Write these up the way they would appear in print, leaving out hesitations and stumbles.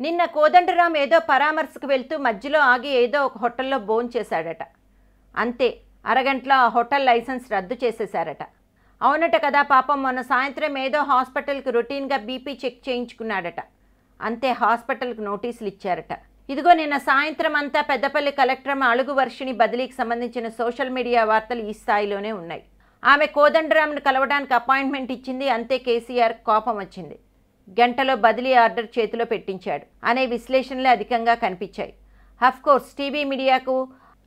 నిన్న కోదండరాం ఏదో పరామర్శకు వెళ్తూ మధ్యలో ఆగి ఏదో ఒక హోటల్లో భోంచేశాడట. అంతే, అరగంటలో ఆ హోటల్ లైసెన్స్ రద్దు చేసేశారట. అవునట కదా పాపం, మొన్న సాయంత్రం ఏదో హాస్పిటల్కి రొటీన్గా బీపీ చెక్ చేయించుకున్నాడట. అంతే, హాస్పిటల్కి నోటీసులు ఇచ్చారట. ఇదిగో నిన్న సాయంత్రం అంతా పెద్దపల్లి కలెక్టర్ అలుగు వర్షిణి బదిలీకి సంబంధించిన సోషల్ మీడియా వార్తలు ఈ స్థాయిలోనే ఉన్నాయి. ఆమె కోదండరాంను కలవడానికి అపాయింట్మెంట్ ఇచ్చింది, అంతే కేసీఆర్ కోపం వచ్చింది. గంటలో బదిలీ ఆర్డర్ చేతిలో పెట్టించాడు అనే విశ్లేషణలే అధికంగా కనిపించాయి. అఫ్కోర్స్ టీవీ మీడియాకు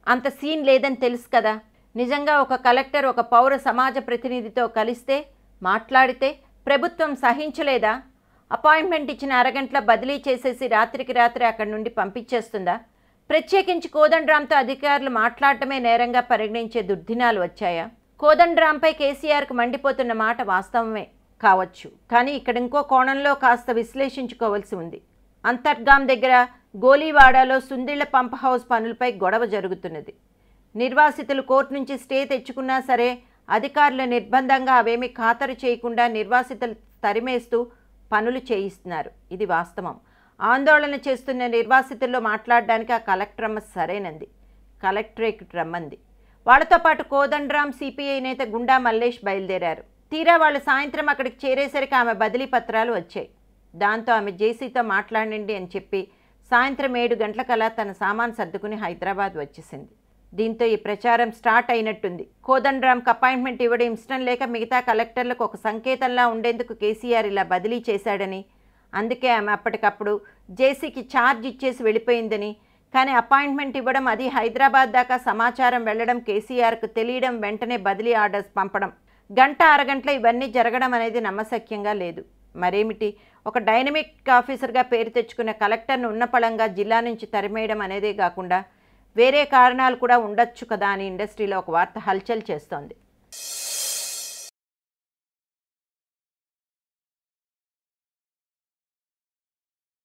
అంత సీన్ లేదని తెలుసు కదా. నిజంగా ఒక కలెక్టర్ ఒక పౌర సమాజ ప్రతినిధితో కలిస్తే మాట్లాడితే ప్రభుత్వం సహించలేదా? అపాయింట్మెంట్ ఇచ్చిన అరగంటల బదిలీ చేసేసి రాత్రికి రాత్రి అక్కడి నుండి పంపించేస్తుందా? ప్రత్యేకించి కోదండరాంతో అధికారులు మాట్లాడటమే నేరంగా పరిగణించే దుర్దినాలు వచ్చాయా? కోదండరాంపై కేసీఆర్కు మండిపోతున్న మాట వాస్తవమే కావచ్చు, కానీ ఇక్కడ ఇంకో కోణంలో కాస్త విశ్లేషించుకోవాల్సి ఉంది. అంతర్గాం దగ్గర గోలీవాడలో సుందిళ్ల పంప్ హౌస్ పనులపై గొడవ జరుగుతున్నది. నిర్వాసితులు కోర్టు నుంచి స్టే తెచ్చుకున్నా సరే అధికారులు నిర్బంధంగా అవేమీ ఖాతరు చేయకుండా నిర్వాసితులు తరిమేస్తూ పనులు చేయిస్తున్నారు. ఇది వాస్తవం. ఆందోళన చేస్తున్న నిర్వాసితుల్లో మాట్లాడడానికి ఆ కలెక్టరమ్మ సరైనంది. కలెక్టరేట్ రమ్మంది. వాళ్లతో పాటు కోదండరాం, సిపిఐ నేత గుండా మల్లేష్ బయలుదేరారు. తీరా వాళ్ళు సాయంత్రం అక్కడికి చేరేసరికి ఆమె బదిలీ పత్రాలు వచ్చాయి. దాంతో ఆమె జేసీతో మాట్లాడండి అని చెప్పి సాయంత్రం 7 గంటలకల్లా తన సామాన్ సర్దుకుని హైదరాబాద్ వచ్చేసింది. దీంతో ఈ ప్రచారం స్టార్ట్ అయినట్టుంది. కోదండరాంకి అపాయింట్మెంట్ ఇవ్వడం ఇష్టం లేక మిగతా కలెక్టర్లకు ఒక సంకేతంలా ఉండేందుకు కేసీఆర్ ఇలా బదిలీ చేశాడని, అందుకే ఆమె అప్పటికప్పుడు జేసీకి ఛార్జ్ ఇచ్చేసి వెళ్ళిపోయిందని, కానీ అపాయింట్మెంట్ ఇవ్వడం, అది హైదరాబాద్ దాకా సమాచారం వెళ్లడం, కేసీఆర్కు తెలియడం, వెంటనే బదిలీ ఆర్డర్స్ పంపడం, గంట అరగంటలో ఇవన్నీ జరగడం అనేది నమ్మశక్యంగా లేదు. మరేమిటి, ఒక డైనమిక్ ఆఫీసర్గా పేరు తెచ్చుకున్న కలెక్టర్ను ఉన్నపళంగా జిల్లా నుంచి తరిమేయడం అనేదే కాకుండా వేరే కారణాలు కూడా ఉండొచ్చు కదా అని ఇండస్ట్రీలో ఒక వార్త హల్చల్ చేస్తోంది.